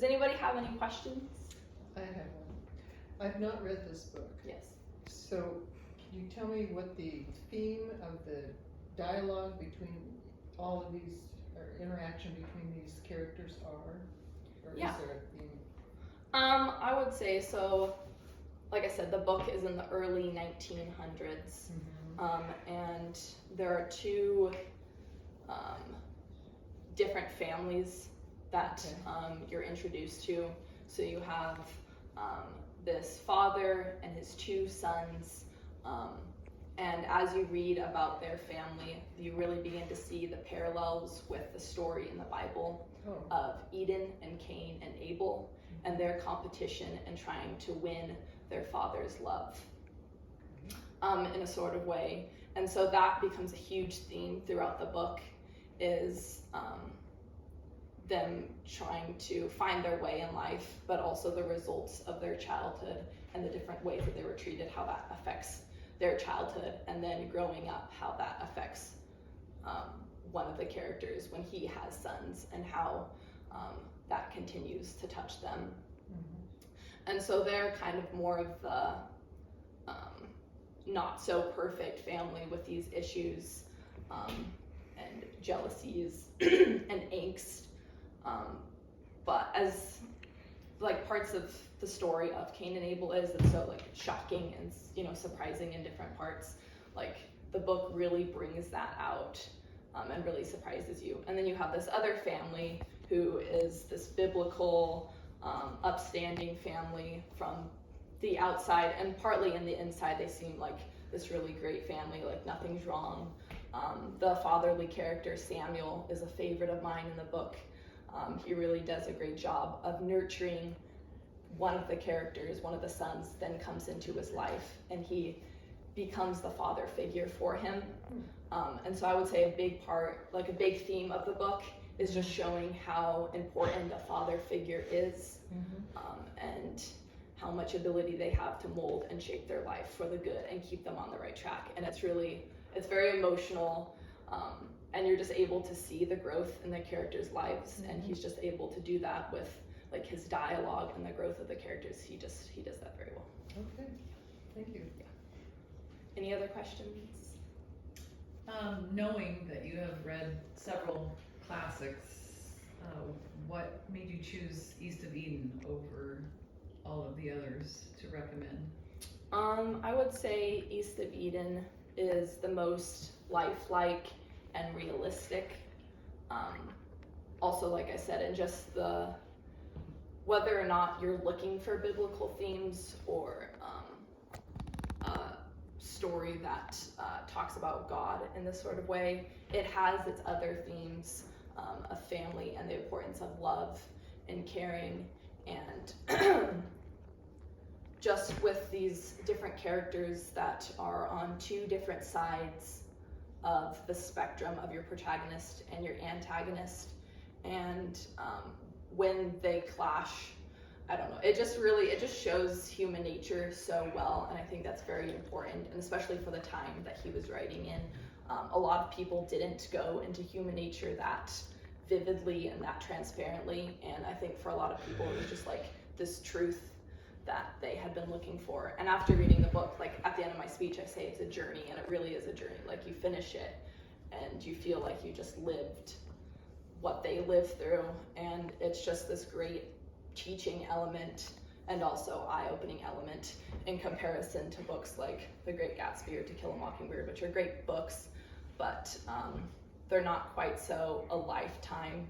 Does anybody have any questions? I have one. I've not read this book. Yes. So can you tell me what the theme of the dialogue between all of these, or interaction between these characters are? Or Yeah. is there a theme? I would say so. Like I said, the book is in the early 1900s, and there are two different families that you're introduced to. So you have this father and his two sons, and as you read about their family, you really begin to see the parallels with the story in the Bible of Eden and Cain and Abel, and their competition and trying to win their father's love in a sort of way. And so that becomes a huge theme throughout the book, is them trying to find their way in life, but also the results of their childhood and the different ways that they were treated, how that affects their childhood, and then growing up, how that affects one of the characters when he has sons, and how that continues to touch them. And so they're kind of more of the not so perfect family with these issues and jealousies and angst. But as like parts of the story of Cain and Abel is, it's so like shocking and, you know, surprising in different parts. Like the book really brings that out and really surprises you. And then you have this other family who is this biblical, upstanding family from the outside, and partly in the inside they seem like this really great family, like nothing's wrong. The fatherly character Samuel is a favorite of mine in the book. He really does a great job of nurturing one of the characters. One of the sons then comes into his life and he becomes the father figure for him. And so I would say a big part, like a big theme of the book, is just showing how important a father figure is, and how much ability they have to mold and shape their life for the good and keep them on the right track. And it's very emotional, and you're just able to see the growth in the characters' lives, and he's just able to do that with like his dialogue and the growth of the characters. He does that very well. Okay, thank you. Yeah. Any other questions? Knowing that you have read several classics, what made you choose East of Eden over all of the others to recommend? I would say East of Eden is the most lifelike and realistic. Also, like I said, and just whether or not you're looking for biblical themes or a story that talks about God in this sort of way, it has its other themes of family and the importance of love and caring, and just with these different characters that are on two different sides of the spectrum of your protagonist and your antagonist, and when they clash, I don't know, it just shows human nature so well, and I think that's very important, and especially for the time that he was writing in. A lot of people didn't go into human nature that vividly and that transparently, and I think for a lot of people it was just like this truth that they had been looking for. And after reading the book, like at the end of my speech I say it's a journey, and it really is a journey. Like you finish it and you feel like you just lived what they lived through, and it's just this great teaching element and also eye-opening element in comparison to books like The Great Gatsby or To Kill a Mockingbird, which are great books, but they're not quite so a lifetime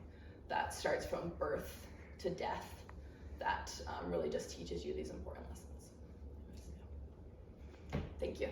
that starts from birth to death, that really just teaches you these important lessons. Thank you.